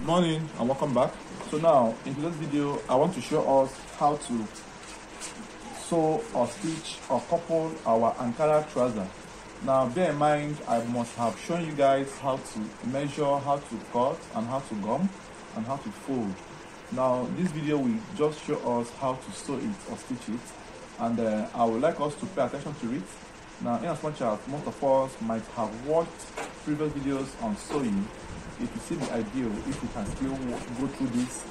morning and welcome back. So now in today's video I want to show us how to sew or stitch or couple our Ankara trouser. Now bear in mind I must have shown you guys how to measure, how to cut and how to gum and how to fold. Now this video will just show us how to sew it or stitch it, and I would like us to pay attention to it. Now in as much as most of us might have watched previous videos on sewing, if you see the ideal, if you can still go through this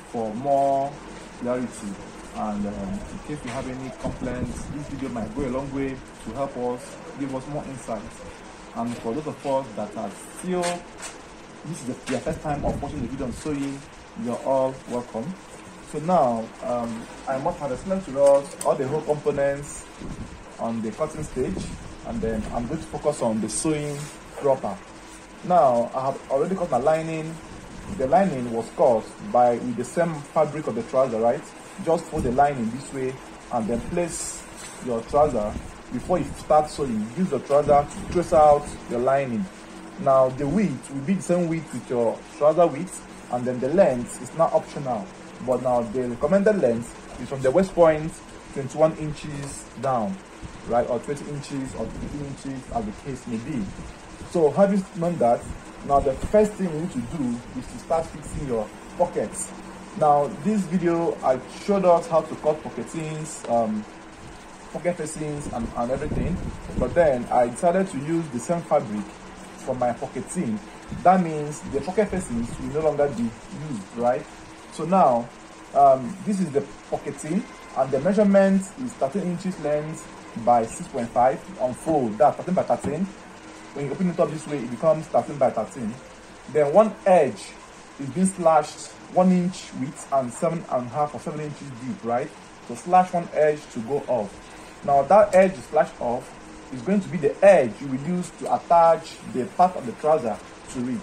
for more clarity, and in case you have any complaints, this video might go a long way to help us, give us more insights. And for those of us that are still, this is their first time of watching the video on sewing, you're all welcome. So now I must have explained to us all the whole components on the cutting stage, and then I'm going to focus on the sewing proper. Now I have already cut my lining. The lining was cut with the same fabric of the trouser, right? Just fold the lining this way and then place your trouser. Before you start sewing, use the trouser to trace out your lining. Now the width will be the same width with your trouser width, and then the length is not optional, but now the recommended length is from the waist point 21 inches down, right, or 20 inches or 15 inches as the case may be. So having known that, now the first thing you need to do is to start fixing your pockets. Now this video I showed us how to cut pocketings, pocket facings and everything, but then I decided to use the same fabric for my pocketing. That means the pocket facings will no longer be used, right? So now this is the pocketing, and the measurement is 13 inches length by 6.5 on fold. That's 13 by 13. When you open it up this way, it becomes 13 by 13. Then one edge is being slashed 1 inch width and 7.5 or 7 inches deep, right? So slash one edge to go off. Now that edge slashed off is going to be the edge you will use to attach the part of the trouser to it.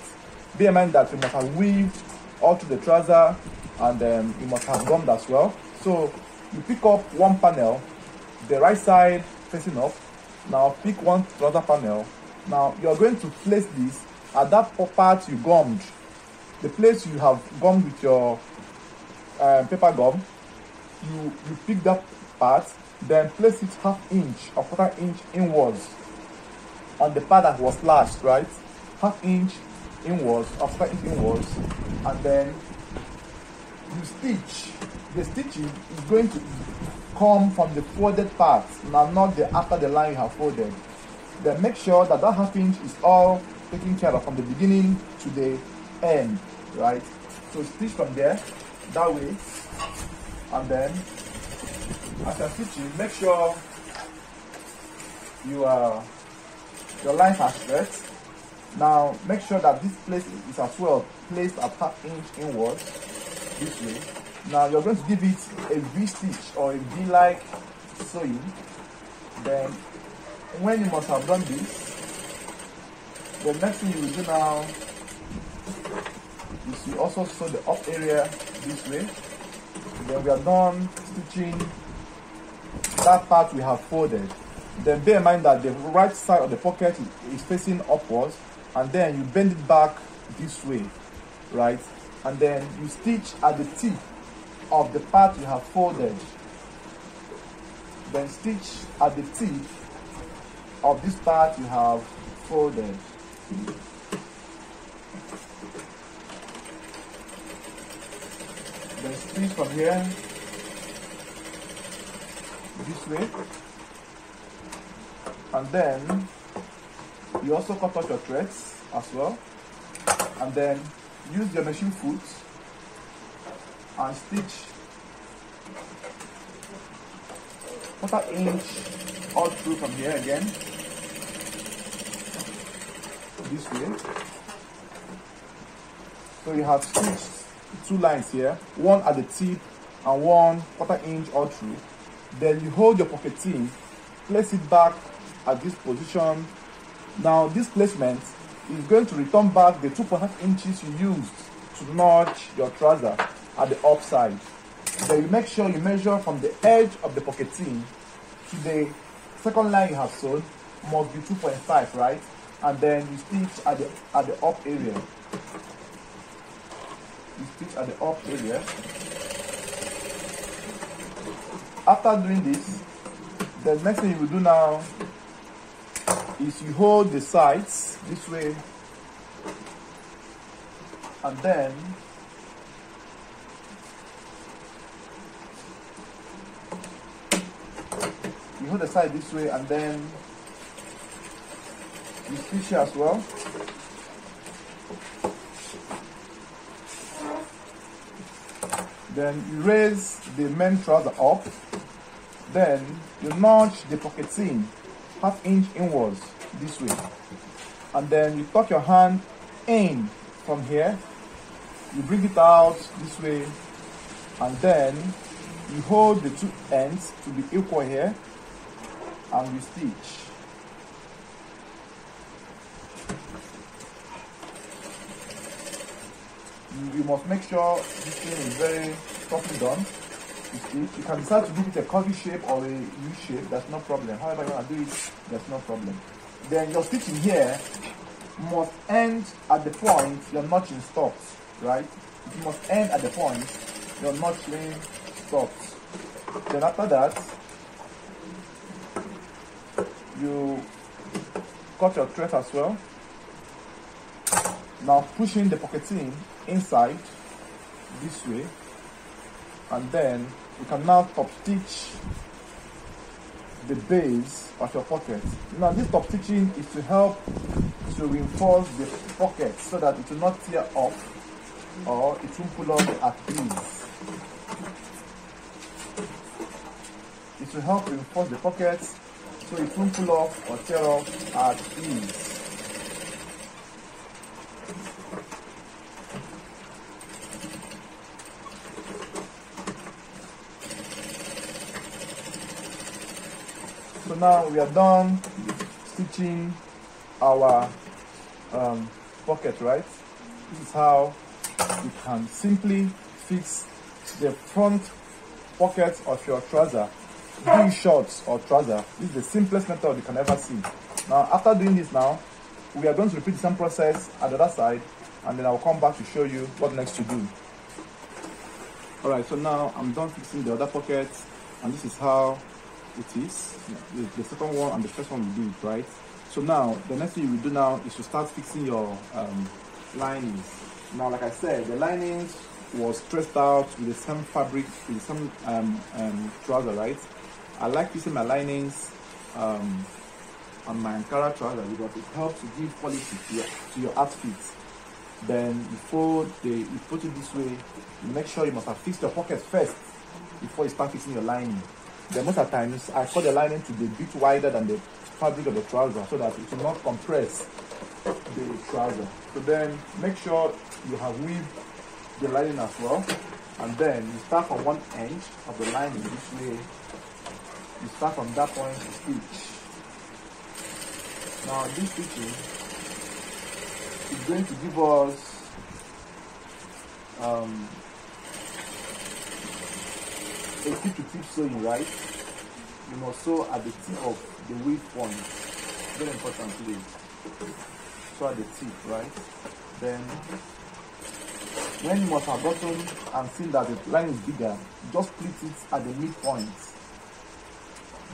Bear in mind that you must have weaved all through the trouser, and you must have gummed as well. So you pick up one panel, the right side facing up. Now pick one trouser panel. Now you're going to place this at that part you gummed, the place you have gummed with your paper gum. You pick that part, then place it 1/2 inch or 1/4 inch inwards on the part that was slashed, right? 1/2 inch inwards or 1/4 inch inwards, and then you stitch. The stitching is going to come from the folded part, now not the after the line you have folded. Then make sure that that 1/2 inch is all taken care of from the beginning to the end, right? So stitch from there that way, and then as you're stitching, make sure your lines are straight. Now make sure that this place is as well placed at 1/2 inch inwards this way. Now you're going to give it a V stitch or a V-like sewing. Then when you must have done this, the next thing you will do now is you also sew the up area this way. Then we are done stitching that part we have folded. Then bear in mind that the right side of the pocket is facing upwards, and then you bend it back this way, right? And then you stitch at the tip of the part you have folded. Then stitch at the tip of this part you have folded. Then stitch from here this way, and then you also cut out your threads as well, and then use your machine foot and stitch 1/4 inch all through from here again this way. So you have stitched 2 lines here, one at the tip and one 1/4 inch all through. Then you hold your pocketing, place it back at this position. Now this placement is going to return back the 2.5 inches you used to notch your trouser at the upside. Then you make sure you measure from the edge of the pocketing to the second line you have sewn must be 2.5, right? And then you stitch at the up area. you stitch at the up area. After doing this, the next thing you will do now is you hold the sides this way, and then you hold the side this way, and then you stitch here as well. Then you raise the main trouser up. Then you notch the pocketing ½ inch inwards this way, and then you tuck your hand in from here. You bring it out this way, and then you hold the two ends to be equal here, and you stitch. You must make sure this thing is very properly done. You can decide to give it a curvy shape or a U shape, that's no problem. However you want to do it, there's no problem. Then your stitching here must end at the point your notching stops, right? It must end at the point your notching stops. Then after that, you cut your thread as well. Now pushing the pocketing inside this way, and then you can now top stitch the base of your pocket. Now this top stitching is to help to reinforce the pocket so that it will not tear off or it won't pull off at ease. It will help reinforce the pocket so it won't pull off or tear off at ease. So now we are done stitching our pocket, right? This is how you can simply fix the front pocket of your trouser, be it shorts or trouser. This is the simplest method you can ever see. Now after doing this now, we are going to repeat the same process at the other side, and then I'll come back to show you what next to do. Alright, so now I'm done fixing the other pocket, and this is how it is. The second one and the first one we did, right? So now the next thing you will do now is to start fixing your linings. Now like I said, the linings was stressed out with the same fabric, with the same trouser, right? I like fixing my linings on my Ankara trouser because it helps to give quality to your outfit. Then you put it this way, you make sure you must have fixed your pocket first before you start fixing your lining. Then most of the times I cut the lining to be a bit wider than the fabric of the trouser so that it will not compress the trouser. So then make sure you have weaved the lining as well, and then you start from one end of the lining this way. You start from that point to stitch. Now this stitching is going to give us a tip to tip sewing, right? You must sew at the tip of the weave point. Very important today. Sew at the tip, right? Then when you must have gotten and seen that the line is bigger, just split it at the midpoint.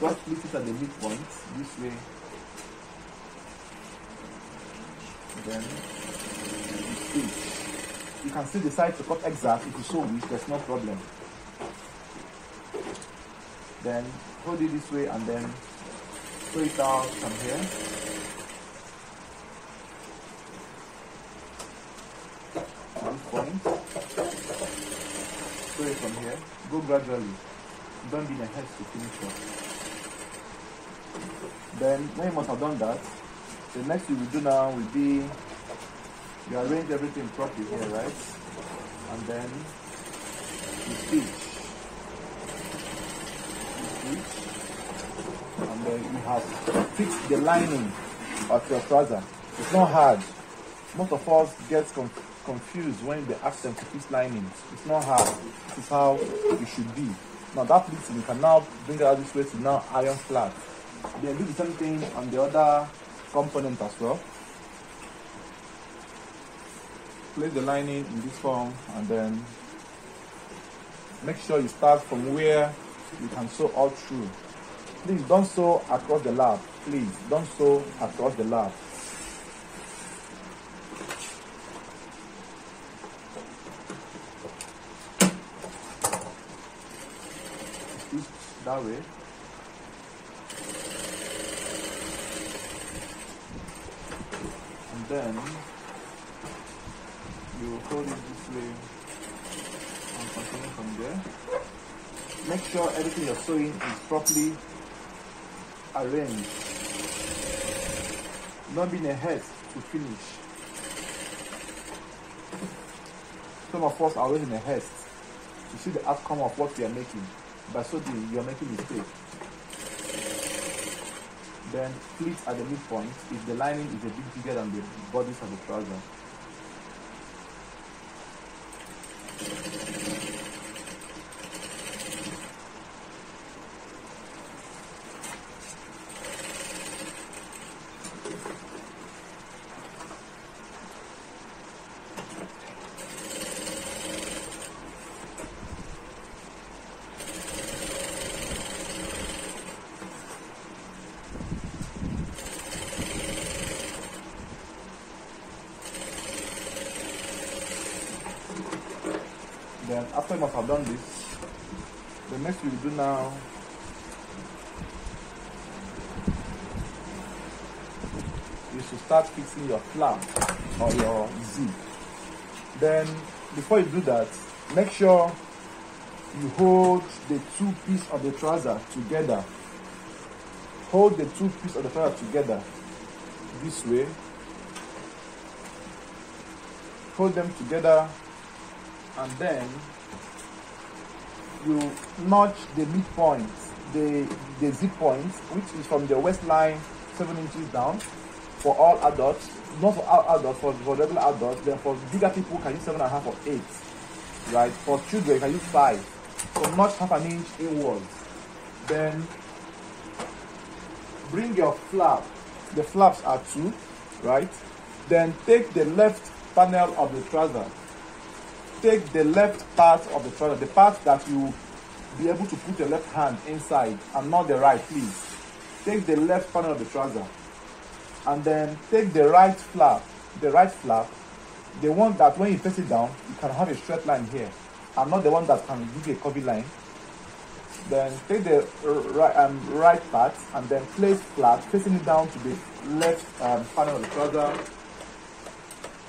Just split it at the midpoint this way. Then you stitch. You can still decide to cut exact if you so wish, there's no problem. Then hold it this way and then sew it out from here. At this point, sew it from here. Go gradually. Don't be in a haste to finish up. Then when you must have done that, the next thing we do now will be you arrange everything properly here, right? And then you stitch. And then you have fixed the lining of your trouser. It's not hard. Most of us get confused when they ask them to fix linings. It's not hard. This is how it should be. Now that pleating, you can now bring it out this way to now iron flat. Then do the same thing on the other component as well. place the lining in this form, and then make sure you start from where you can sew all through. Please don't sew across the lap. Please don't sew across the lap. Stitch that way. And then you will hold it this way and continue from there. Make sure everything you're sewing is properly arranged. Not be in a haste to finish. Some of us are always in a haste to see the outcome of what we are making. By so doing, you are making a mistake. Then pleat at the midpoint if the lining is a bit bigger than the bodies of the trouser. Then after you must have done this, the next we will do now is to start fixing your flap or your zip. Then before you do that, make sure you hold the two pieces of the trouser together. Hold the two pieces of the trouser together this way. Hold them together, and then you notch the midpoint, the zip point, which is from the waistline 7 inches down for all adults. Not for all adults, for regular adults. Then for bigger people, can use 7.5 or 8. Right? For children, you can use 5. So notch half an inch inwards. Then bring your flap. The flaps are 2, right? Then take the left panel of the trouser. Take the left part of the trouser, the part that you will be able to put your left hand inside and not the right, please. Take the left panel of the trouser and then take the right flap, the one that when you face it down, you can have a straight line here and not the one that can give you a curvy line. Then take the right part and then place flat, facing it down to the left panel of the trouser.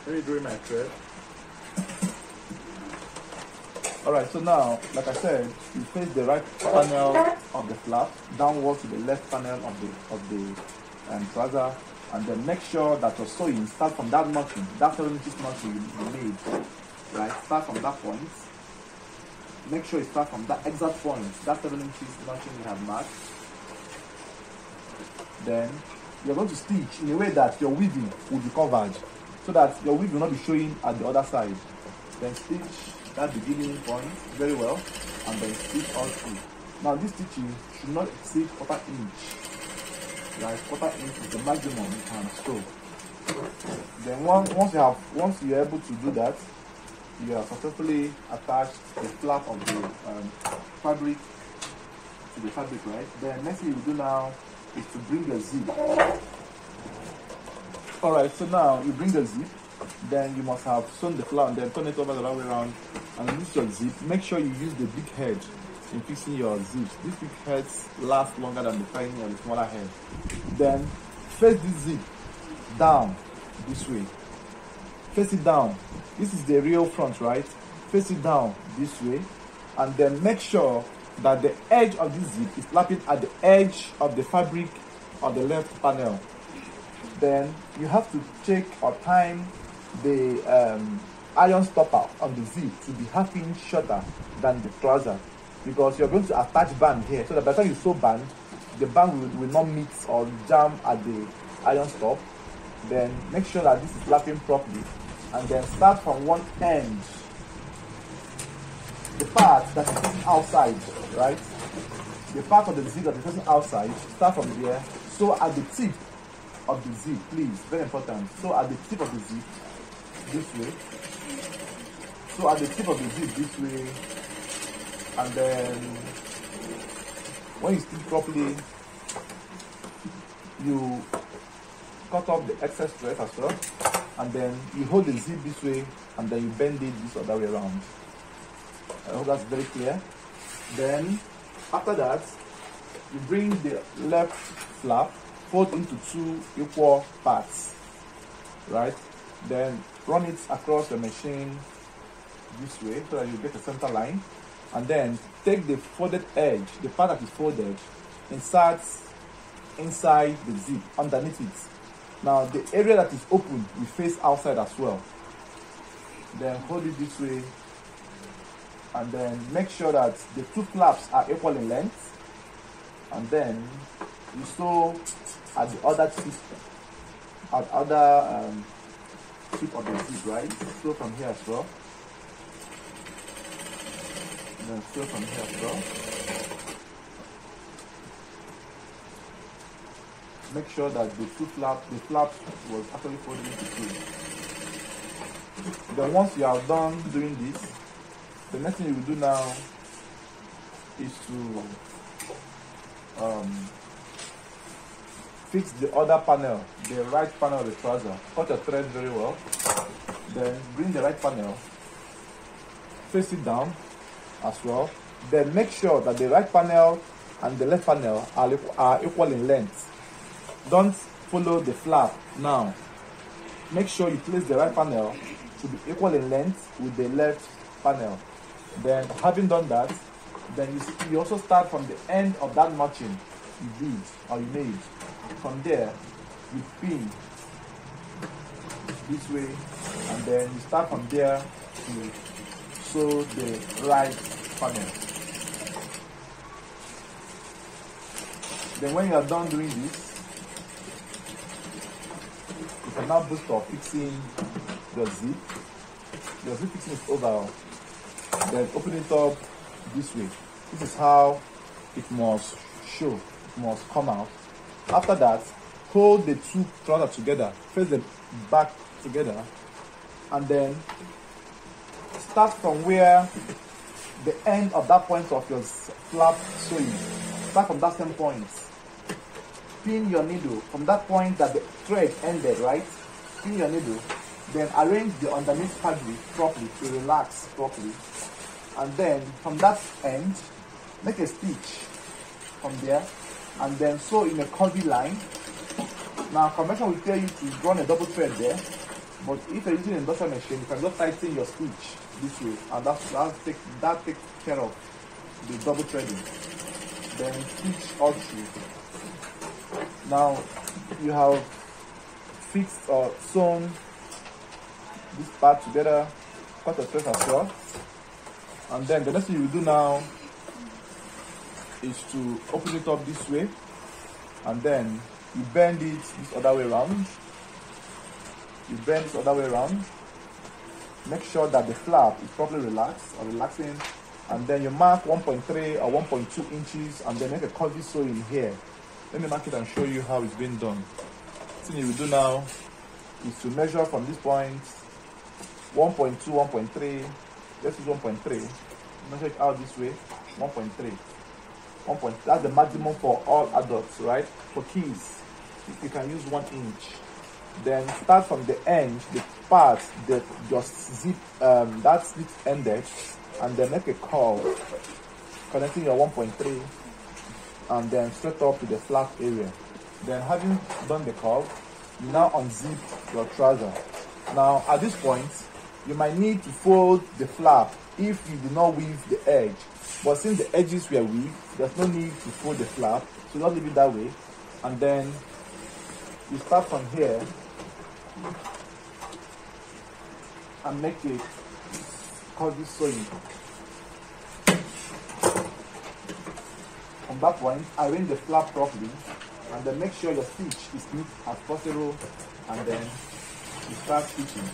Let me draw my thread. Alright, so now, like I said, you face the right panel of the flap downwards to the left panel of the trouser, and then make sure that your sewing starts from that notching, that 7 inches notching you made. Right, start from that point. Make sure you start from that exact point, that 7 inches notching you have marked. Then you're going to stitch in a way that your weaving will be covered, so that your weave will not be showing at the other side. Then stitch that beginning point very well, and then stitch all through. Now this stitching should not exceed 1/4 inch. Right, 1/4 inch is the maximum you can sew. Then once you're able to do that, you have successfully attached the flap of the fabric to the fabric, right? Then next thing you do now is to bring the zip. Alright, so now you bring the zip. Then you must have sewn the flap and then turn it over the other way around and use your zip. Make sure you use the big head in fixing your zips. These big heads last longer than the tiny or the smaller head. Then face this zip down this way. Face it down. This is the real front, right? Face it down this way, and then make sure that the edge of this zip is lapping at the edge of the fabric of the left panel. Then you have to check or time the iron stopper on the zip to be half inch shorter than the trouser, because you're going to attach band here, so that by the time you sew band, the band will not meet or jam at the iron stop. Then make sure that this is lapping properly, and then start from one end, the part that is facing outside, right? The part of the zip that is facing outside, start from there. So at the tip of the zip, please, very important. So at the tip of the zip, this way, So at the tip of the zip this way, and then when you stitch properly, you cut off the excess thread as well, and then you hold the zip this way, and then you bend it this other way around. I hope that's very clear. Then after that, you bring the left flap, fold into 2 equal parts, right? Then run it across the machine this way so that you get a center line, and then take the folded edge, the part that is folded, insert inside the zip underneath it. Now the area that is open will face outside as well. Then hold it this way, and then make sure that the 2 flaps are equal in length, and then you sew at the other tip, at other tip of the zip, right? Sew from here as well. And then sew from here as well. Make sure that the 2 flaps, the flaps was actually folded into 2. Then once you are done doing this, the next thing you will do now is to fix the other panel, the right panel of the trouser. Cut your thread very well. Then bring the right panel, face it down as well. Then make sure that the right panel and the left panel are equal in length. Don't follow the flap now. Make sure you place the right panel to be equal in length with the left panel. Then having done that, then you also start from the end of that notching you did or you made. From there, you pin this way, and then you start from there to sew the right panel. Then when you are done doing this, you can now boost or fixing the zip. The zip fixing is over. Then open it up this way. This is how it must show, it must come out. After that, hold the 2 trousers together, face the back together, and then start from where the end of that point of your flap sewing. Start from that same point. Pin your needle from that point that the thread ended, right? Pin your needle. Then arrange the underneath fabric properly to relax properly. And then from that end, make a stitch from there, and then sew in a curvy line. Now convention will tell you to run a double thread there, but if you're using an industrial machine, you can just tighten your stitch this way, and that takes care of the double threading. Then stitch all through. Now you have fixed or sewn this part together, cut the thread as well. And then the next thing you will do now is to open it up this way, and then you bend it this other way around. You bend this other way around. Make sure that the flap is properly relaxed or relaxing, and then you mark 1.3 or 1.2 inches, and then make a curvy sew in here. Let me mark it and show you how it's been done. The thing you will do now is to measure from this point 1.2, 1.3. Let's use 1.3. Measure it out this way. 1.3. 1. That's the maximum for all adults, right? For kids, you can use 1 inch. Then start from the end, the part that just zip, that's it ended, and then make a curve connecting your 1.3, and then straight up to the flap area. Then having done the curve, you now unzip your trouser. Now at this point, you might need to fold the flap if you do not weave the edge. But since the edges were weaved, there's no need to fold the flap, so just leave it that way. And then you start from here and make a curvy sewing. From that point, arrange the flap properly, and then make sure your stitch is neat as possible, and then you start stitching.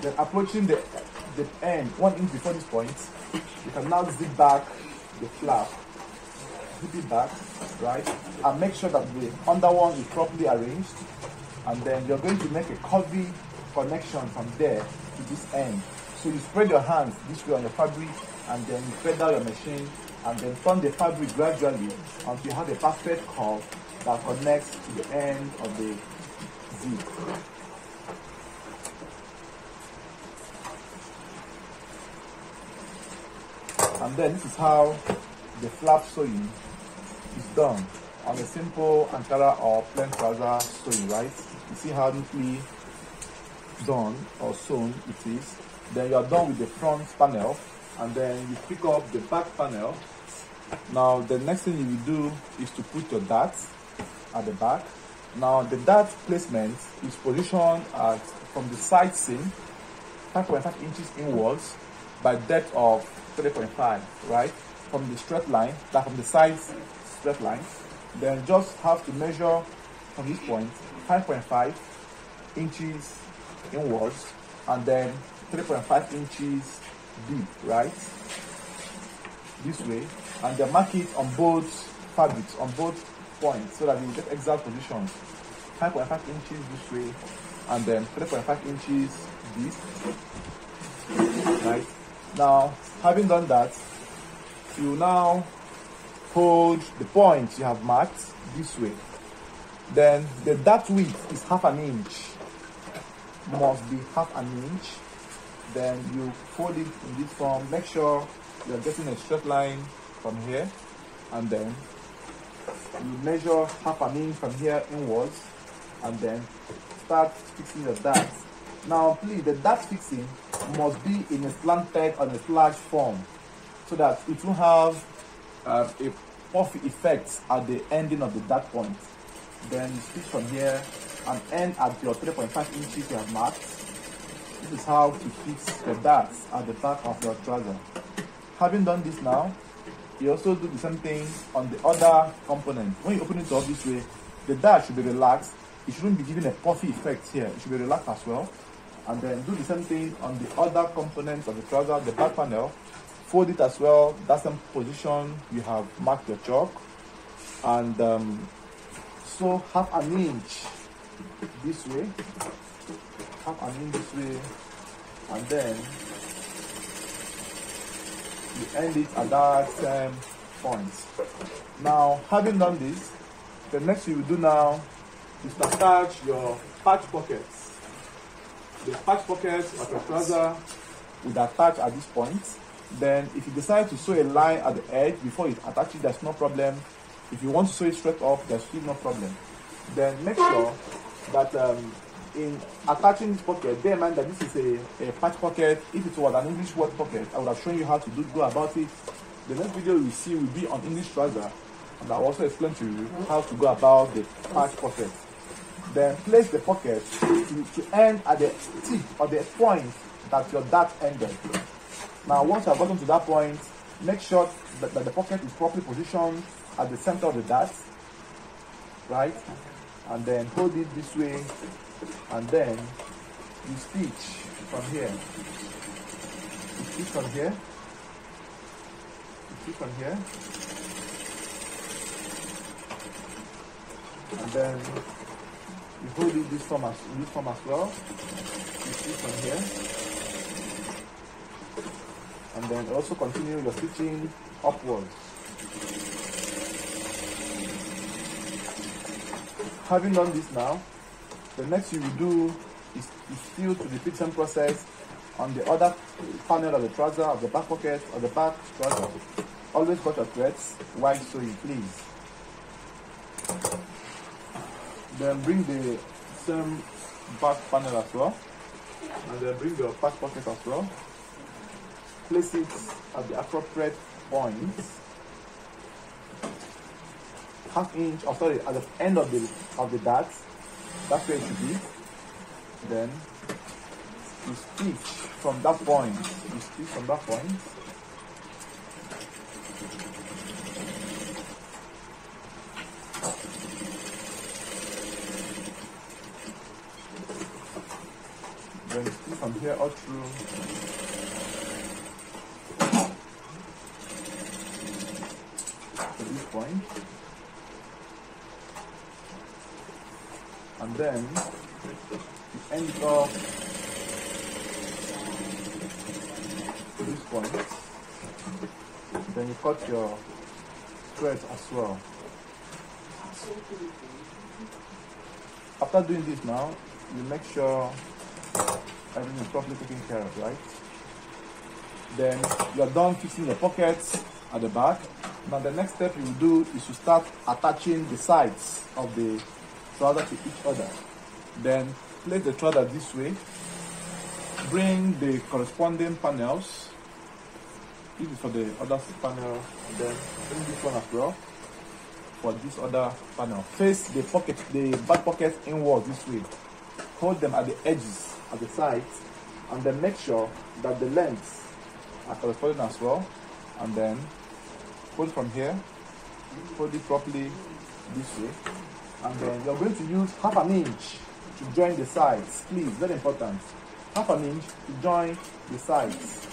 Then approaching the end 1 inch before this point, you can now zip back the flap, zip it back, right? And make sure that the under one is properly arranged. And then you're going to make a curvy connection from there to this end. So you spread your hands this way on your fabric, and then you pedal your machine, and then turn the fabric gradually until you have a perfect curve that connects to the end of the zip. And then this is how the flap sewing is done on a simple Ankara or plain trouser sewing, right? You see how neatly done or sewn it is. Then you are done with the front panel, and then you pick up the back panel. Now the next thing you will do is to put your darts at the back. Now the dart placement is positioned at from the side seam 5.5 inches inwards by depth of 3.5, right? From the straight line, from the side straight line. Then just have to measure from this point 5.5 inches inwards and then 3.5 inches deep, right? This way, and then mark it on both fabrics, on both points, so that you get exact positions. 5.5 inches this way, and then 3.5 inches deep, right? Now, having done that, you now hold the points you have marked this way. Then the dart width is half an inch, must be half an inch. Then you fold it in this form. Make sure you're getting a straight line from here, and then you measure half an inch from here inwards, and then start fixing the dart. Now please, the dart fixing must be in a slanted on a flash form, so that it will have a puffy effect at the ending of the dart point. Then you stitch from here and end at your 3.5 inches you have marked. This is how to fix the darts at the back of your trouser. Having done this now, you also do the same thing on the other component. When you open it up this way, the dart should be relaxed. It shouldn't be giving a puffy effect here. It should be relaxed as well. And then do the same thing on the other components of the trouser, the back panel. Fold it as well. That's the position you have marked your chalk. And so half an inch this way, half an inch this way, and then you end it at that same point. Now, having done this, the next thing you will do now is to attach your patch pockets. The patch pockets of your trouser will attach at this point. Then if you decide to sew a line at the edge before you attach it, there's no problem. If you want to sew it straight up, there's still no problem. Then make sure that in attaching this pocket, bear in mind that this is a patch pocket. If it was an English word pocket, I would have shown you how to go about it. The next video you see will be on English trouser, and I'll also explain to you how to go about the patch pocket. Then place the pocket to end at the tip or the point that your dart ended. Now once you have gotten to that point, make sure that the pocket is properly positioned at the center of the dart, right? And then hold it this way, and then you stitch from here. You stitch from here. You stitch from here. And then you hold it this form as well. You stitch from here. And then also continue your stitching upwards. Having done this now, the next you will do is still to repeat the same process on the other panel of the trouser, of the back pocket, or the back trouser. Always cut your threads while sewing, please. Then bring the same back panel as well, and then bring your back pocket as well. Place it at the appropriate points. Half inch, or sorry, at the end of the dart. That's where it should be. Then you stitch from that point. You stitch from that point. Then stitch from here all through. To this point. and then you end it off to this point. Then you cut your thread as well. After doing this now, you make sure everything is properly taken care of, right? Then you're done fixing your pockets at the back. Now the next step you will do is to start attaching the sides of the trouser to each other. Then place the trouser this way. Bring the corresponding panels. This is for the other panel, and then bring this one as well for this other panel. Face the pocket, the back pocket inward this way. Hold them at the edges, at the sides, and then make sure that the lengths are corresponding as well. And then hold from here, hold it properly this way, and then you're going to use half an inch to join the sides. Please, very important. Half an inch to join the sides.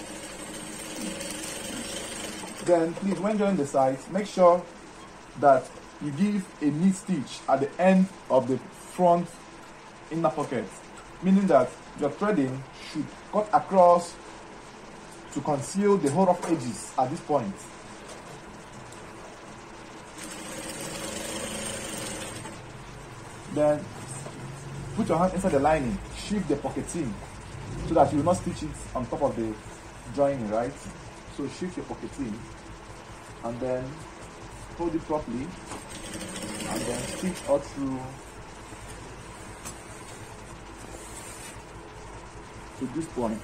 Then please, when joining the sides, make sure that you give a knee stitch at the end of the front inner pocket, meaning that your threading should cut across to conceal the whole rough edges at this point. Then put your hand inside the lining, shift the pocketing so that you will not stitch it on top of the joining, right? So shift your pocketing and then hold it properly and then stitch all through to this point.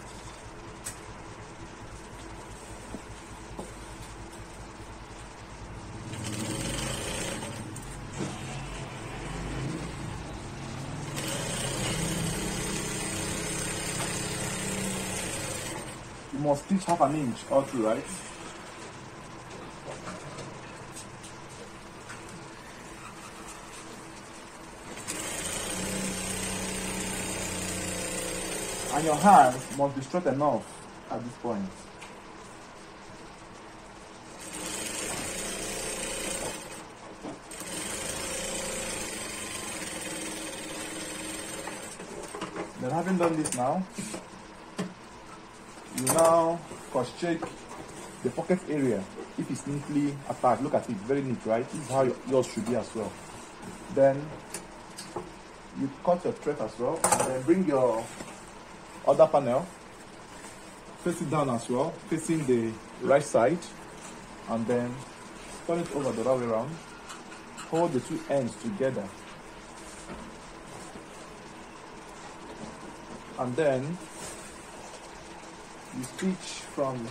You must stitch half an inch all through, right? And your hands must be straight enough at this point. Then having done this now, you now cross-check the pocket area if it's neatly attached. Look at it, very neat, right? This is how yours should be as well. Then you cut your thread as well, and then bring your other panel, face it down as well, facing the right side, and then turn it over the other way around. Hold the two ends together, and then you stitch from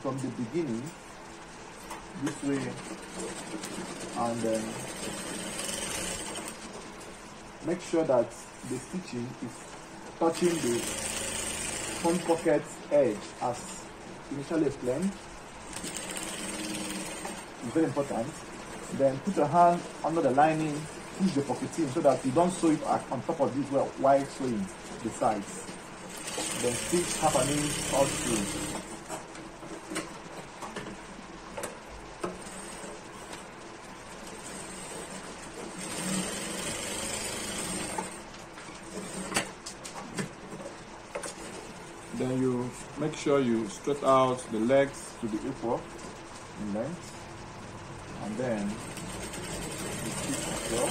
the beginning this way, and then make sure that the stitching is touching the front pocket edge as initially explained. It's very important. Then put your hand under the lining, push the pocketing so that you don't sew it on top of this while sewing the sides. Then stitch half an inch all through. Then you make sure you stretch out the legs to be equal in length, and then you stitch as well.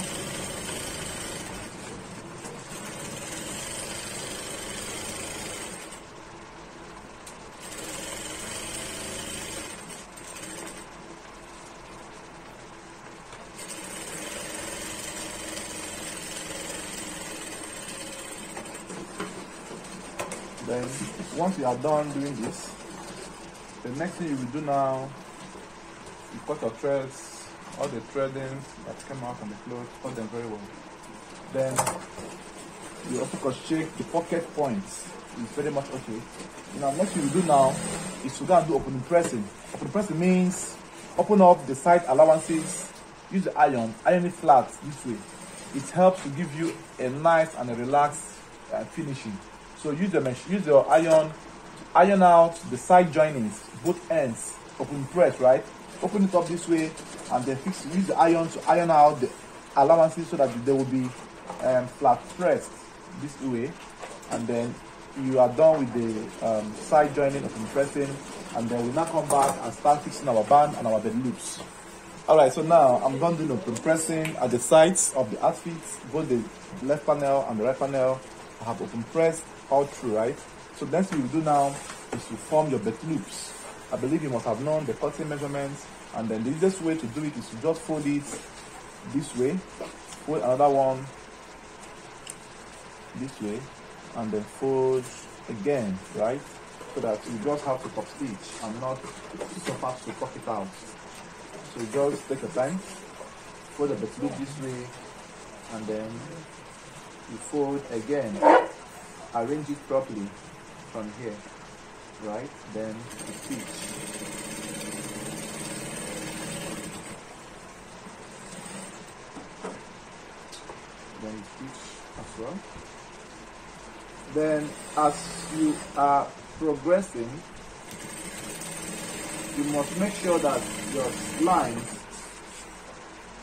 Then once you are done doing this, the next thing you will do now, you cut your threads, all the threadings that came out on the clothes, cut them very well. Then you also cross-check the pocket points. It's very much okay. Now next thing you will do now is to go and do opening pressing. Opening pressing means open up the side allowances, use the iron it flat this way. It helps to give you a nice and a relaxed finishing. So use your iron to iron out the side joinings, both ends, open press, right? Open it up this way and then use the iron to iron out allowances so that they will be flat pressed this way, and then you are done with the side joining of pressing, and then we now come back and start fixing our band and our bed loops. Alright, so now I'm done doing open pressing at the sides of the outfit, both the left panel and the right panel. I have open pressed all through, right? So next thing you do now is to form your belt loops. I believe you must have known the cutting measurements, and then the easiest way to do it is to just fold it this way, fold another one this way, and then fold again, right? So that you just have to top stitch and not so fast to cut it out. So you just take your time, fold the belt loop this way, and then you fold again, arrange it properly from here, right? Then you stitch. Then you stitch as well. Then as you are progressing, you must make sure that your lines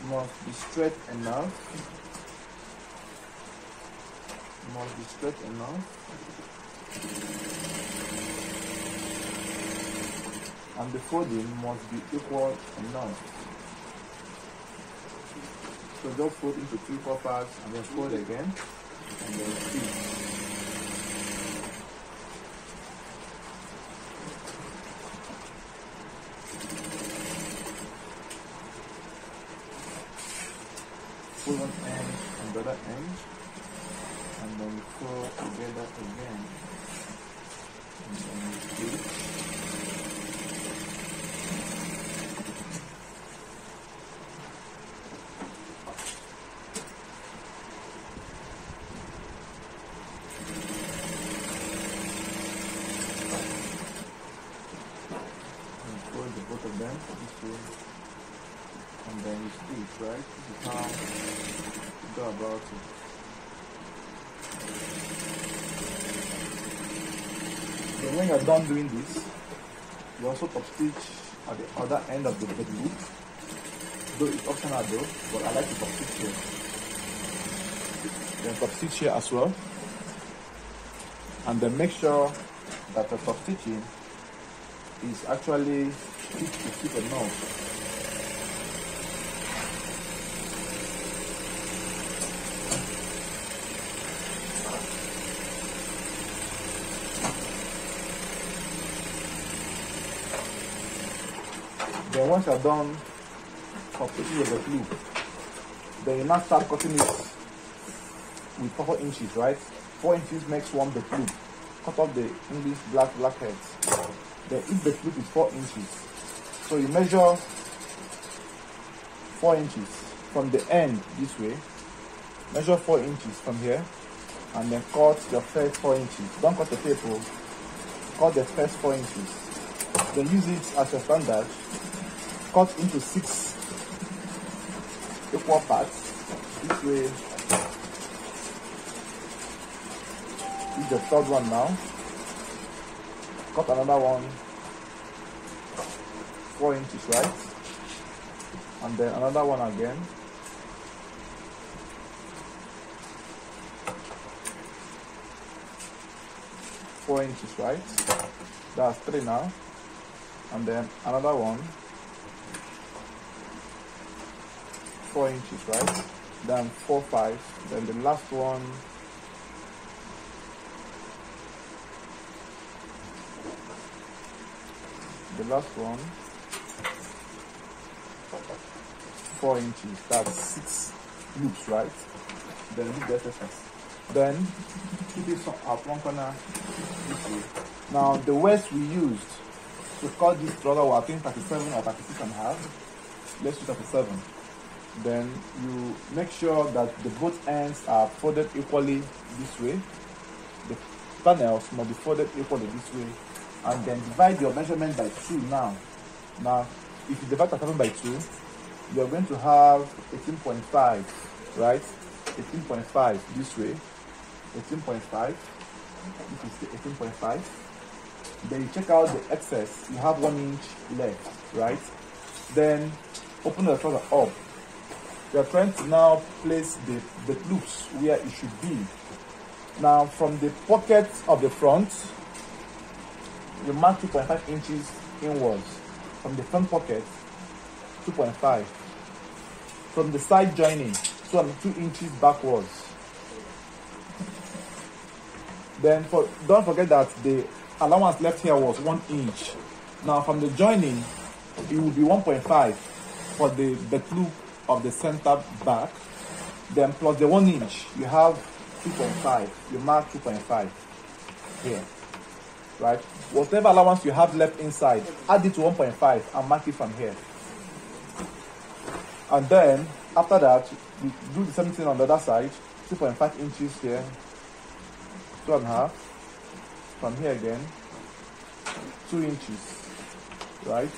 must be straight enough. And the folding must be equal enough. So just fold into 3/4 parts and then fold again, and then stitch. Pull one end and the other end, and then you pull together again, and then you stitch. And fold the both of them this way, and then you stitch, right? This is how you go about it. Then when you're done doing this, you also top stitch at the other end of the bed loop. Though it's optional though, but I like to top stitch here. Then top stitch here as well. And then make sure that the top stitching is actually fit enough. Then once you're done completing with the loop, then you now start cutting it with 4 inches, right? 4 inches makes one belt loop. Cut off the English black heads. Then each belt loop is 4 inches. So you measure 4 inches from the end this way. Measure 4 inches from here, and then cut the first 4 inches. Don't cut the paper. Cut the first 4 inches. Then use it as your standard. Cut into 6 equal parts this way. Use the third one now. Cut another one 4 inches, right? And then another one again. Four inches, right? That's 3 now. And then another one. 4 inches, right? Then 4, 5. Then the last one. The last one. 4 inches. That's 6 loops, right? Then loop the exercise. Then keep it at one corner this way. Now the waist we used to cut this trouser was I think 37 or 36 and a half. Let's use 37. Then you make sure that the both ends are folded equally this way. The panels must be folded equally this way, and then divide your measurement by 2 now. Now if you divide 37 by 2, you're going to have 18.5, right? 18.5 this way, 18.5, this is 18.5. Then you check out the excess, you have 1 inch left, right? Then open the trouser up We are trying to now place the loops where it should be. Now from the pocket of the front, you mark 2.5 inches inwards. From the front pocket, 2.5. From the side joining, 2 inches backwards. Then don't forget that the allowance left here was 1 inch. Now from the joining, it will be 1.5 for the loop of the center back. Then plus the 1 inch, you have 2.5. You mark 2.5 here, right? Whatever allowance you have left inside, add it to 1.5 and mark it from here. And then after that, we do the same thing on the other side. 2.5 inches here, 2.5. From here again, 2 inches, right?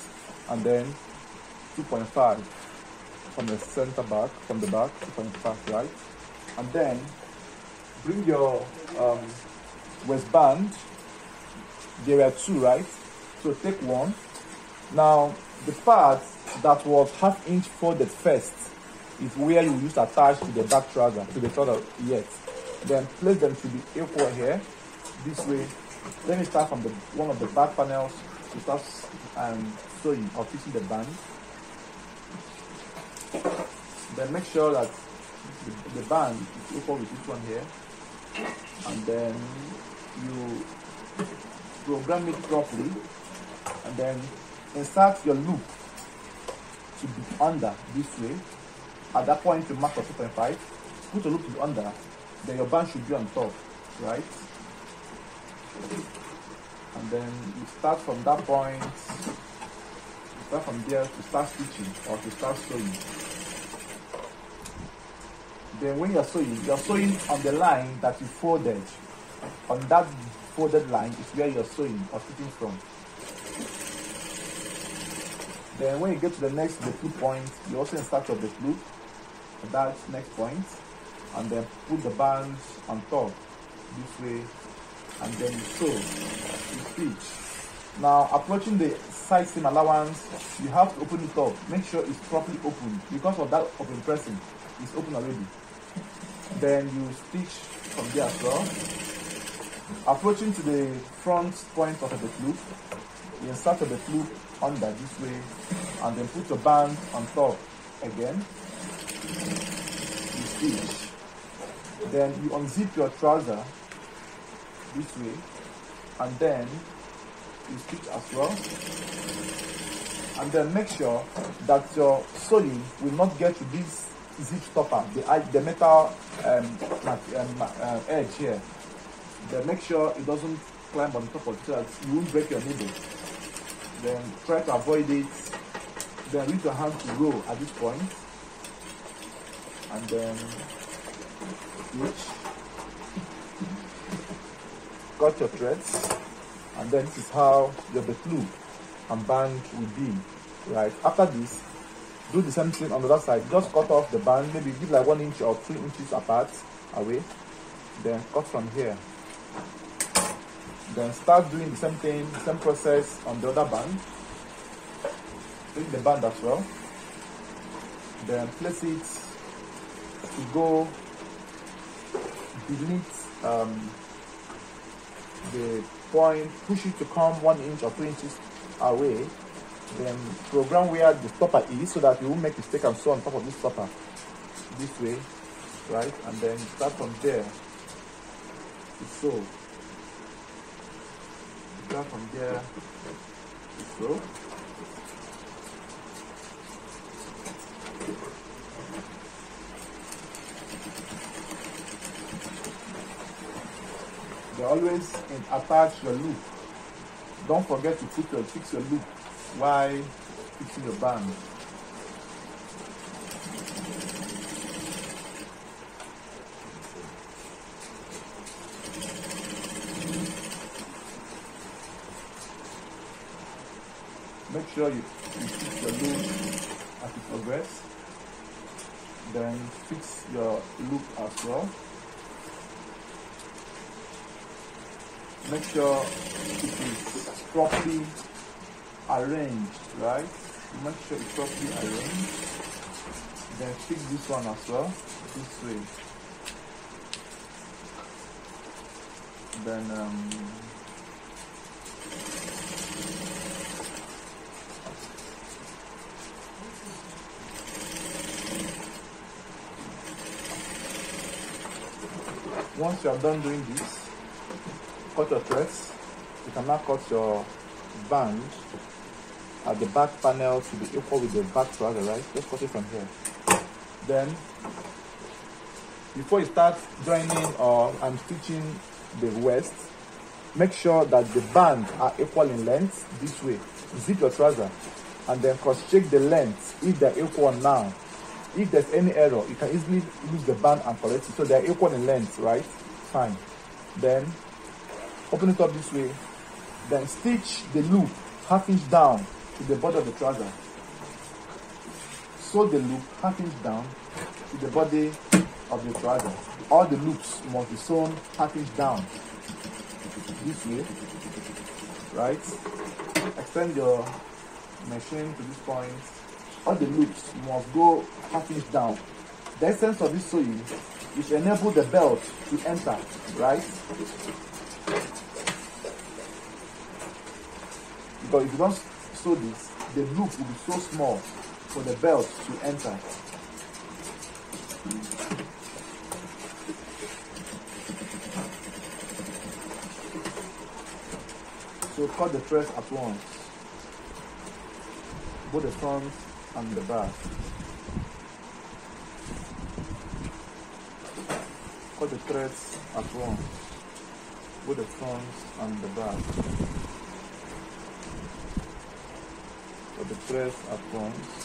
And then 2.5 from the center back, from the back, 2.5, right? And then bring your waistband. There were 2, right? So take 1. Now the part that was 1/2 inch folded first is where you use to attach to the back trouser, to the trouser, yes. Then place them to be equal here, this way. Let me start from one of the back panels to start sewing or fixing the band. Then make sure that the band is equal with this one here, and then you program it properly, and then insert your loop to be under this way. At that point, you mark for 2.5. Put the loop to be under, then your band should be on top, right? And then you start from that point. You start from there to start stitching or to start sewing. Then when you're sewing on the line that you folded. On that folded line is where you're sewing or stitching from. Then when you get to the loop point, you also insert your loop at that next point, and then put the bands on top this way, and then you sew, you stitch. Now approaching the side seam allowance, you have to open it up. Make sure it's properly open because of that open pressing. It's open already. Then you stitch from there as well. Approaching to the front point of the loop, you insert the loop under this way, and then put your band on top again. You stitch. Then you unzip your trouser this way, and then you stitch as well. And then make sure that your sewing will not get to this zip stopper, the metal edge here. Then make sure it doesn't climb on top of it so that you won't break your needle. Then try to avoid it. Then use your hand to roll at this point, and then stitch. Cut your threads, and then this is how your loop and band will be, right? After this, do the same thing on the other side. Just cut off the band, maybe give like 1 inch or 2 inches apart away. Then cut from here. Then start doing the same thing, same process on the other band. Bring the band as well. Then place it to go beneath the point. Push it to come 1 inch or 2 inches away. Then program where the stopper is so that you won't make mistake and sew on top of this stopper. This way, right? And then start from there to sew. Start from there to sew. They always attach your loop. Don't forget to fix your loop while fixing your band. Make sure you fix your loop as you progress. Then fix your loop as well. Make sure it is properly arranged, right? Make sure it's properly arranged. Then fix this one as well, this way. Then once you are done doing this, cut your threads. You can now cut your band at the back panel to be equal with the back trouser, right? Just cut it from here. Then, before you start joining and stitching the waist, make sure that the bands are equal in length this way. Zip your trouser and then cross-check the length if they're equal now. If there's any error, you can easily use the band and correct it. So they're equal in length, right? Fine. Then, open it up this way. Then stitch the loop half inch down to the body of the trouser. Sew the loop half inch down to the body of the trouser. All the loops must be sewn half inch down this way, right? Extend your machine to this point. All the loops must go half inch down. The essence of this sewing is to enable the belt to enter, right? Because if you don't sew this, the loop will be so small for the belt to enter. So cut the threads at once, both the front and the back. Cut the threads at once, both the front and the back. Cut the threads at once.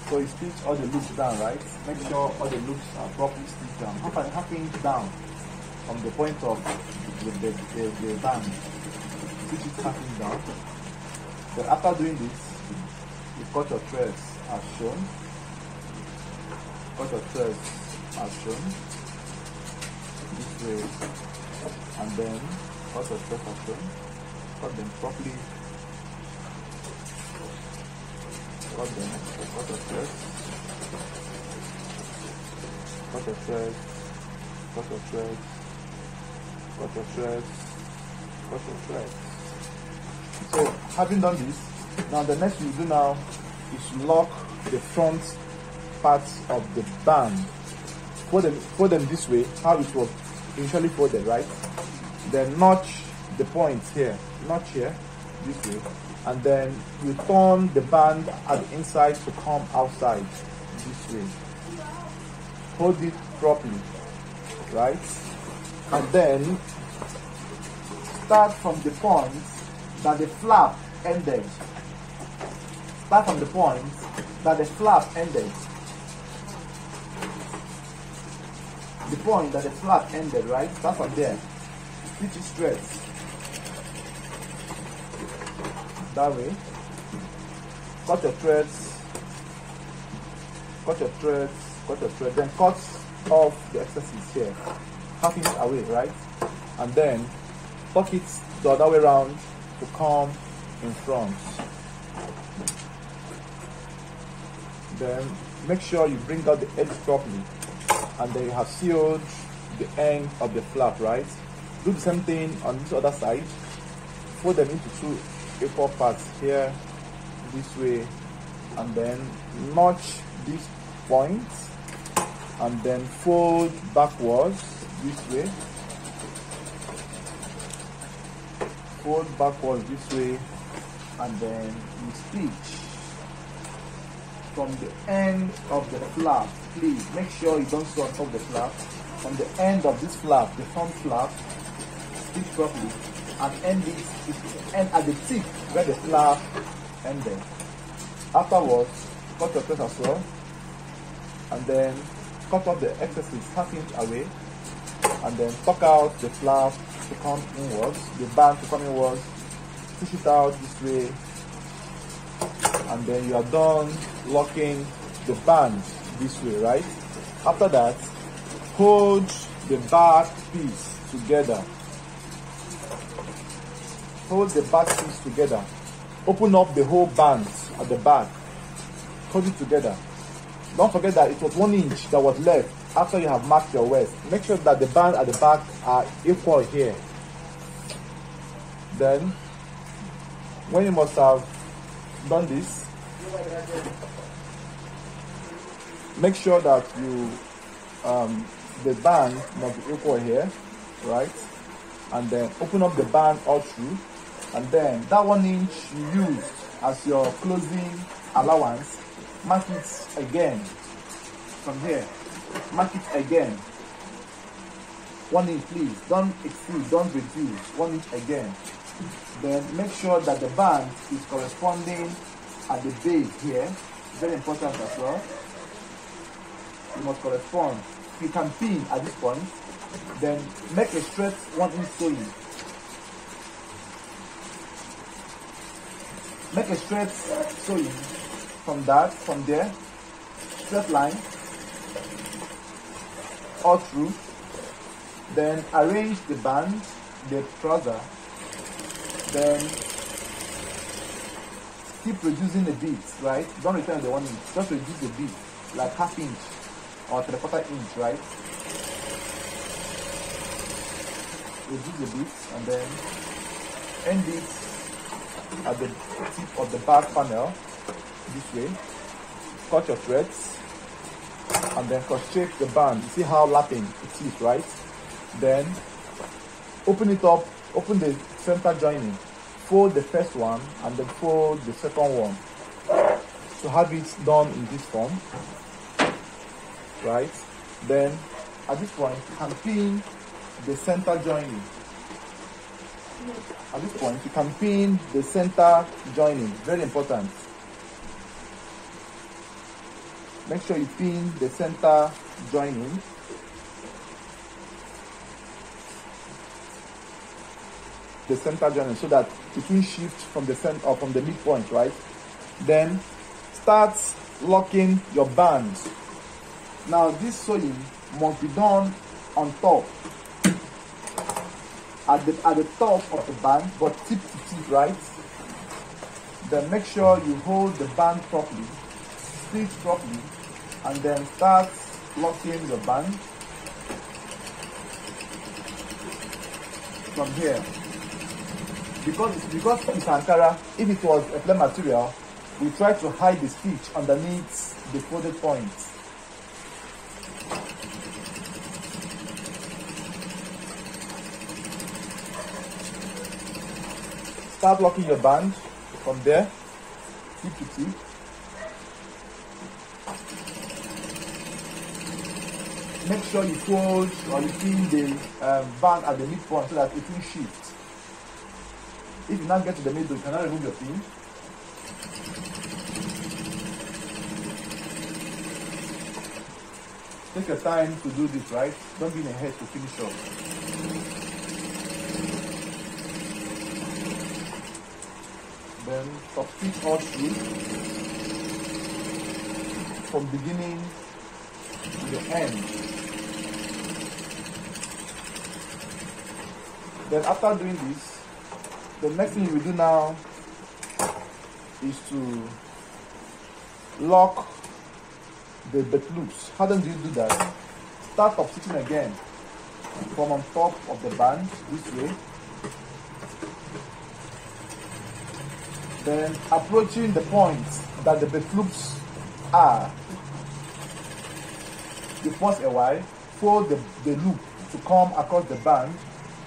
So you stitch all the loops down, right? Make sure all the loops are properly stitched down. Half inch down from the point of the band. Stitch it half inch down. Then after doing this, you cut your threads as shown. Cut your threads as shown. This way. And then cut your threads as shown. Cut them properly. Cut them. Cut your threads. Cut your threads. Cut your threads. Cut your threads. Cut your threads. So, having done this, now the next thing you do now is to lock the front parts of the band. Fold them this way, how it was initially folded, right? Then notch the points here, notch here, this way, and then you turn the band at the inside to come outside, this way. Hold it properly, right? And then start from the point that the flap ended. Start from the point that the flap ended. The point that the flap ended, right? Start from there. Stitch it straight. That way. Cut your threads. Cut your threads. Cut your threads. Then cut off the excesses here. Half inch away, right? And then tuck it the other way around to come in front. Then make sure you bring out the edge properly, and then you have sealed the end of the flap, right? Do the same thing on this other side. Fold them into two equal parts here, this way, and then notch this point, and then fold backwards this way. Fold backwards this way, and then you stitch from the end of the flap. Please make sure you don't sew on top of the flap. From the end of this flap, the front flap, stitch properly, and end at the tip where the flap ended. Afterwards, cut your thread as well, and then cut off the excesses half inch away, and then tuck out the flap to come inwards, the band to come inwards, push it out this way, and then you are done locking the band this way, right? After that, hold the back piece together. Hold the back piece together. Open up the whole band at the back hold it together. Don't forget that it was 1 inch that was left after you have marked your waist. Make sure that the band at the back are equal here. Then, when you must have done this, make sure that you the band must be equal here, right? And then open up the band all through, and then that 1 inch you use as your closing allowance, mark it again from here. Mark it again. 1 inch, please. Don't exceed, don't reduce. 1 inch again. Then make sure that the band is corresponding at the base here. Very important as well. You must correspond. You can pin at this point. Then make a straight 1 inch sewing. Make a straight sewing from there, straight line, all through. Then arrange the band, the trouser. Then keep reducing the bit, right? Don't return the 1 inch, just reduce the bit, like ½ inch or 3/4 inch, right? Reduce the bit and then end it at the tip of the back panel this way. Cut your threads and then cross-check the band. You see how lapping it is, right? Then open it up, open the center joining, fold the first one and then fold the second one to have it done in this form, right? Then at this point you can pin the center joining. At this point you can pin the center joining, very important. Make sure you pin the center joining. The center joining so that it will shift from the center or from the midpoint, right? Then start locking your bands. Now this sewing must be done on top, at the top of the band, but tip to tip, right? Then make sure you hold the band properly, stitch properly, and then start locking your band from here. Because it's Ankara, if it was a plain material, we try to hide the stitch underneath the folded points. Start locking your band from there, tip to tip. Make sure you fold or you pin the band at the midpoint so that it will shift. If you now get to the middle, you cannot remove your pin. Take your time to do this, right? Don't be in a hurry to finish off. Then top stitch all through from beginning to the end. Then after doing this, the next thing you will do now is to lock the belt loops. How then do you do that? Start top stitching again from on top of the band this way. Then approaching the point that the belt loops are, you pause a while, fold the loop to come across the band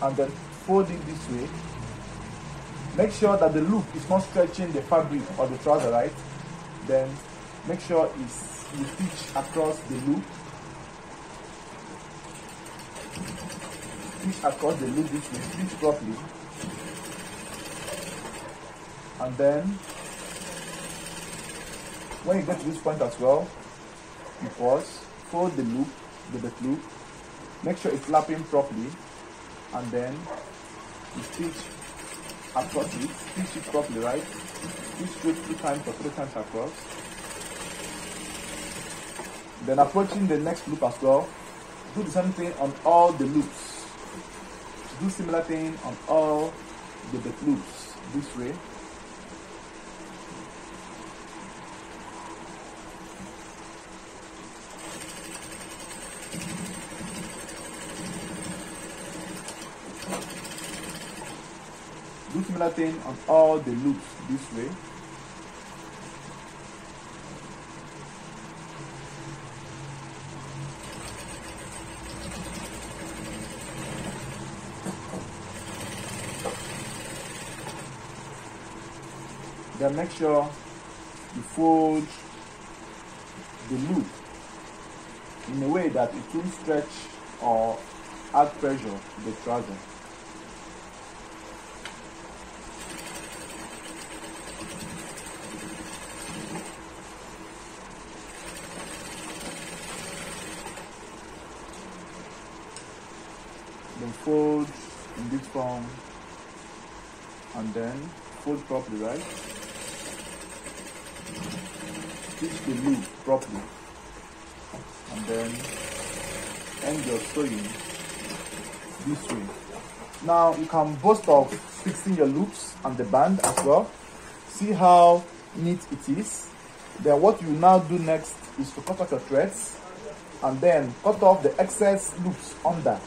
and then fold it this way. Make sure that the loop is not stretching the fabric or the trouser, right? Then make sure you stitch across the loop. Stitch across the loop this way, stitch properly. And then when you get to this point as well, you pause, fold the loop, the belt loop, make sure it's lapping properly, and then you stitch across it, stitch it properly, right? Stitch straight 2 times or 3 times across. Then approaching the next loop as well, do the same thing on all the loops. Do similar thing on all the belt loops this way. similar thing on all the loops this way. Then make sure you fold the loop in a way that it won't stretch or add pressure to the trouser. Then fold in this form and then fold properly, right? Stitch the loop properly and then end your sewing this way. Now you can boast of fixing your loops and the band as well. See how neat it is. Then what you now do next is to cut off your threads and then cut off the excess loops under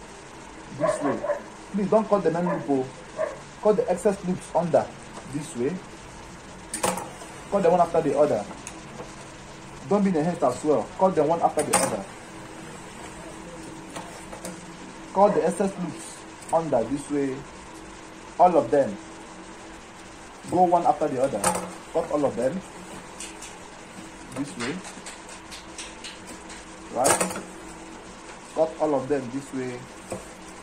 this way. Please don't cut the main loop, cut the excess loops under this way. Cut them one after the other. Don't be in the head as well. Cut them one after the other. Cut the excess loops under this way. All of them. Go one after the other. Cut all of them this way. Right? Cut all of them this way.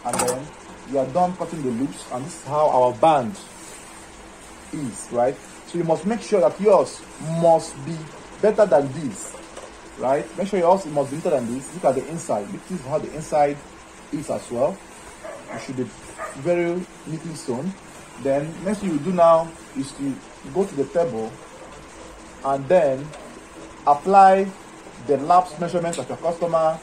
And then you are done cutting the loops. And this is how our band is, right? So you must make sure that yours must be better than this, right? Make sure yours must be better than this. Look at the inside. This is how the inside is as well. It should be very neatly sewn. Then next thing you do now is to go to the table and then apply the lapse measurements of your customer,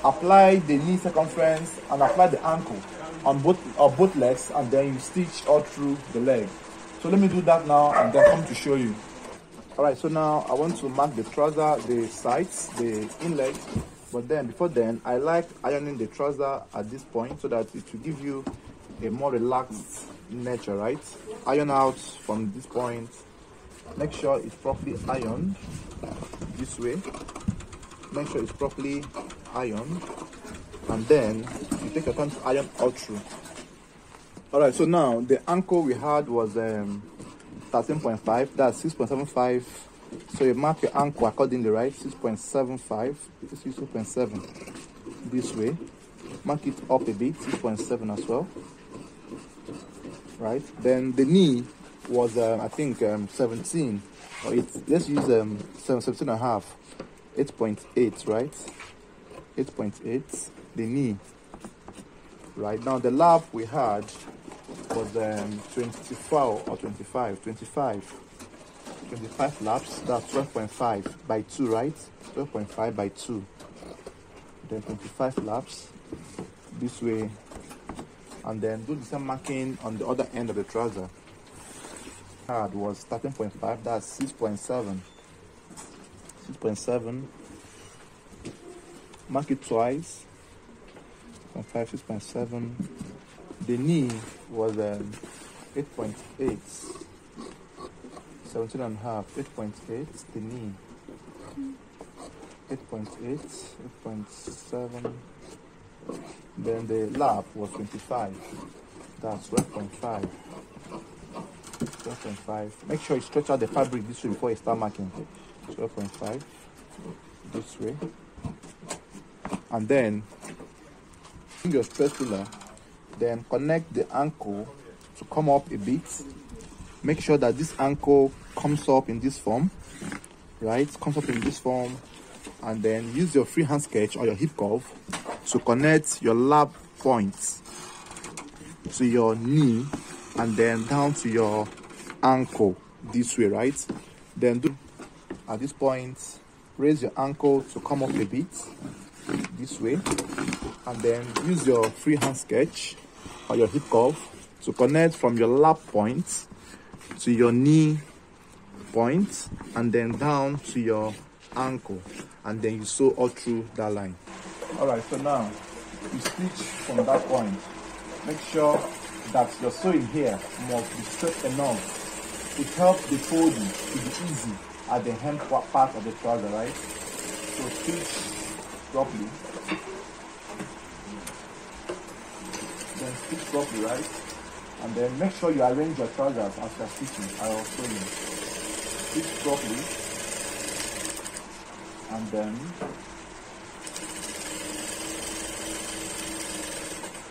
apply the knee circumference and apply the ankle on both legs, and then you stitch all through the leg. So let me do that now and then come to show you. Alright, so now I want to mark the trouser, the sides, the inlet, but then before then I like ironing the trouser at this point so that it will give you a more relaxed nature, right? Iron out from this point, make sure it's properly ironed this way, make sure it's properly ironed, and then you take your time to iron all through. Alright, so now the ankle we had was 13.5, that's 6.75. So you mark your ankle accordingly, right? 6.75, 6.7 this way. Mark it up a bit, 6.7 as well. Right? Then the knee was I think 17, or let's use 17 and a half, 8.8, right? 8.8 the knee. Right now the lap we had was 24 or 25 laps. That's 12.5 by 2, right? 12.5 by 2. Then 25 laps this way, and then do the same marking on the other end of the trouser. Hard was 13.5, that's 6.7. 6.7. Mark it twice. 6.5, 6.7. The knee was 8.8. 17 and a half, 8.8. The knee 8.8, 8.7. Then the lap was 25. That's 12.5. 12.5. Make sure you stretch out the fabric this way before you start marking. 12.5 this way. And then bring your stress ruler, then connect the ankle to come up a bit. Make sure that this ankle comes up in this form, right? Comes up in this form, and then use your freehand sketch or your hip curve to connect your lap points to your knee and then down to your ankle this way, right? Then do at this point, raise your ankle to come up a bit this way, and then use your freehand sketch or your hip curve to connect from your lap point to your knee point and then down to your ankle, and then you sew all through that line. All right, so now you stitch from that point. Make sure that your sewing here must be straight enough. It helps the folding to be easy at the hem part of the trouser, right? So stitch properly. Then stitch properly, right? And then make sure you arrange your trousers as you are stitching or sewing. Stitch properly. And then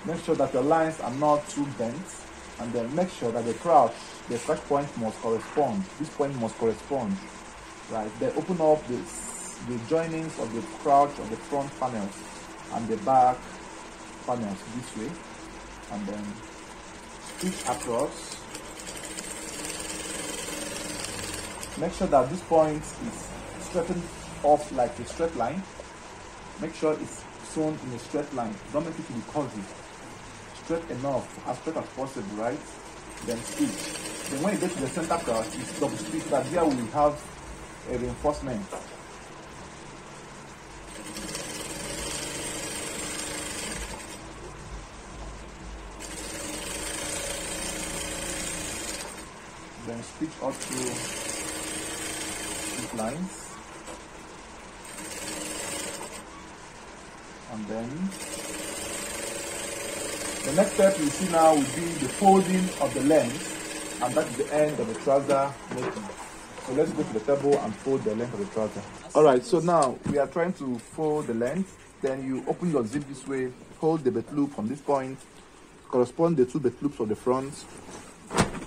make sure that your lines are not too bent, and then make sure that the stretch point must correspond. This point must correspond, right? Then open up the joinings of the crouch of the front panels and the back panels this way, and then stitch across. Make sure that this point is straightened off like a straight line. Make sure it's sewn in a straight line. Don't make it to be curvy. Straight enough, as straight as possible, right? Then stitch. Then when you get to the center part, it's double stitch, that here we have a reinforcement. Then stitch up through these lines. And then the next step you see now will be the folding of the length, and that's the end of the trouser making. So let's go to the table and fold the length of the trouser. Alright, so now we are trying to fold the length. Then you open your zip this way, hold the belt loop from this point, correspond the two belt loops of the front,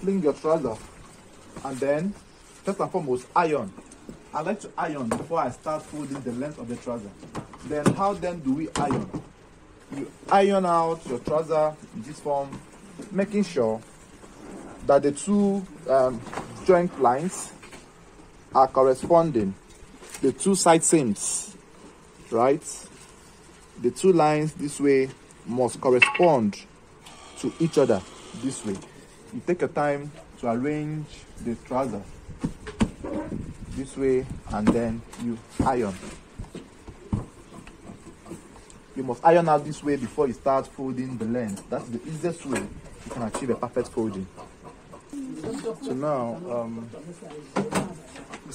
fling your trouser, and then first and foremost iron. I like to iron before I start folding the length of the trouser. Then how then do we iron? You iron out your trouser in this form, making sure that the two joint lines are corresponding. The two side seams, right? The two lines this way must correspond to each other this way. You take your time to arrange the trouser this way, and then you iron. You must iron out this way before you start folding the length. That's the easiest way you can achieve a perfect folding. So now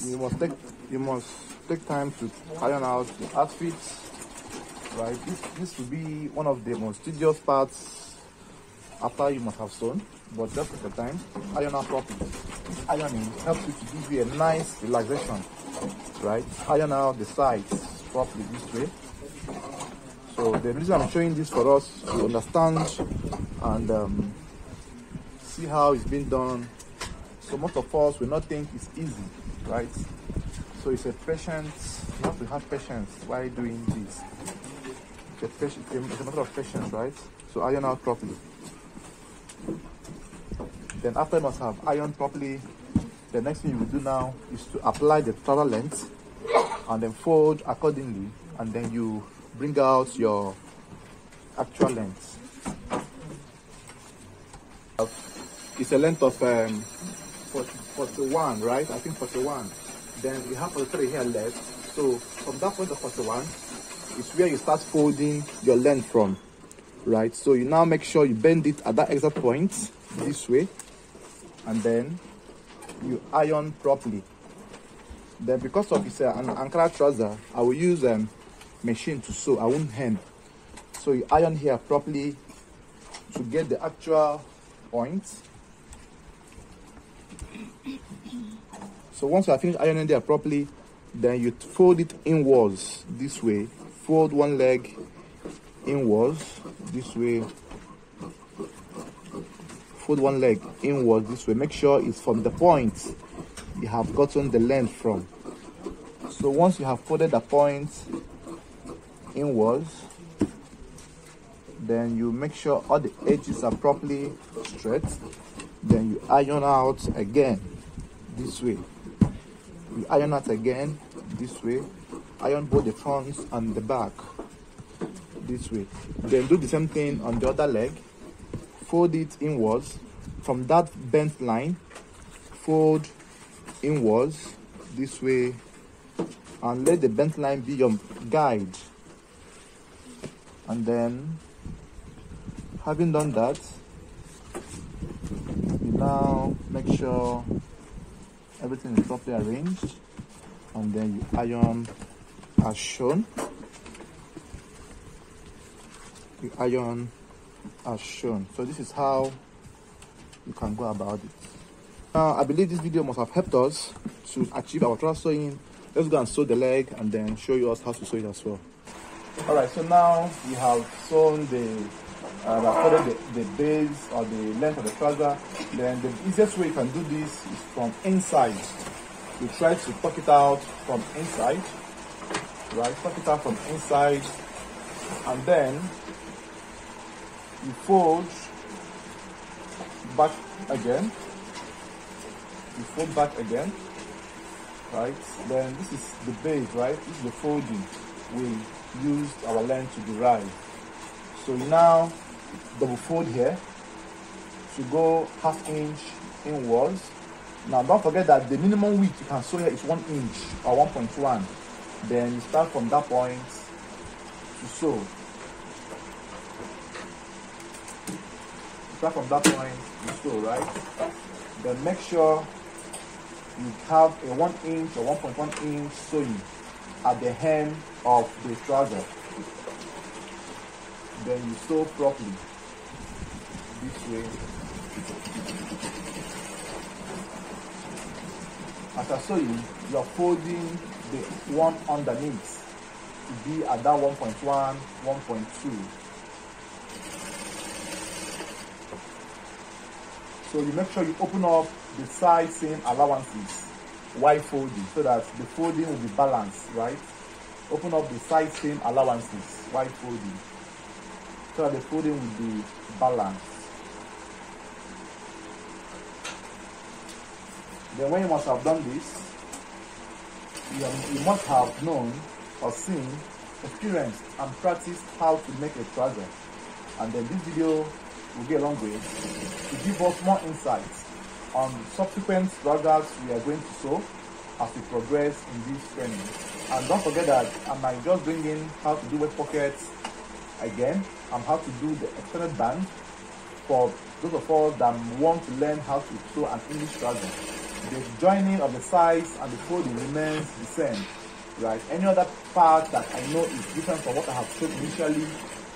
you must take time to iron out the outfits, right? This will be one of the most tedious parts after you must have sewn, but just take the time, iron out properly. This ironing helps you to give you a nice relaxation, right? Iron out the sides properly this way. So the reason I'm showing this for us to understand and see how it's been done. So most of us will not think it's easy, right? So it's a patience. You have to have patience while doing this. It's a matter of patience, right? So iron out properly. Then after you must have ironed properly, the next thing you will do now is to apply the trouser length and then fold accordingly, and then you bring out your actual length. It's a length of 41, right? I think 41. Then you have 43 here left. So from that point of 41 is where you start folding your length from, right? So you now make sure you bend it at that exact point this way, and then you iron properly. Then because of it's an Ankara trouser, I will use machine to sew. I won't hem. So you iron here properly to get the actual point. So once you have finished ironing there properly, then you fold it inwards this way. Fold one leg inwards this way. Fold one leg inwards this way. Make sure it's from the point you have gotten the length from. So once you have folded the point inwards, then you make sure all the edges are properly straight. Then you iron out again this way. You iron out again this way. Iron both the fronts and the back this way. Then do the same thing on the other leg. Fold it inwards from that bent line. Fold inwards this way, and let the bent line be your guide. And then, having done that, you now make sure everything is properly arranged, and then you iron as shown. You iron as shown. So this is how you can go about it. Now I believe this video must have helped us to achieve our trouser sewing. Let's go and sew the leg and then show you us how to sew it as well. All right, so now we have sewn the base or the length of the trouser. Then the easiest way you can do this is from inside. You try to tuck it out from inside, right? Tuck it out from inside, and then you fold back again. You fold back again, right? Then this is the base, right? This is the folding we used our length to derive. So you now double fold here to go 1/2 inch inwards. Now don't forget that the minimum width you can sew here is 1 inch or 1.1. Then you start from that point to sew. Start from that point to sew, right? Then make sure you have a 1 inch or 1.1 inch sewing at the hem of the trouser. Then you sew properly this way. After sewing, you are folding the one underneath to be at that 1.1, 1.2. So you make sure you open up the side seam allowances while folding, so that the folding will be balanced, right? Open up the side seam allowances while folding, so that the folding will be balanced. Then when you must have done this, you must have known or seen, experienced and practiced how to make a trouser. And then this video will go a long way to give us more insights on subsequent trousers we are going to sew as we progress in this training. And don't forget that I might just bring in how to do waist pockets again, and how to do the extended band for those of us that want to learn how to sew an English trouser. The joining of the sides and the folding remains the same, right? Any other part that I know is different from what I have showed initially,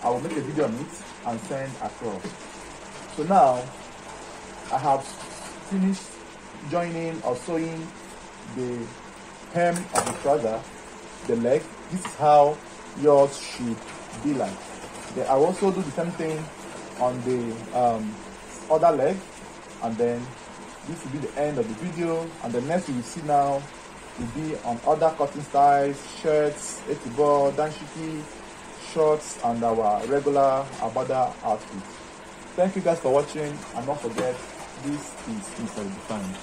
I will make a video on it and send across. So now I have finished joining or sewing the hem of the trouser, the leg. This is how yours should be like. Then I also do the same thing on the other leg, and then this will be the end of the video. And the next you will see now will be on other cutting styles, shirts, etibo, danshiki, shorts, and our regular abada outfits. Thank you guys for watching, and don't forget, this is Inside the Defined.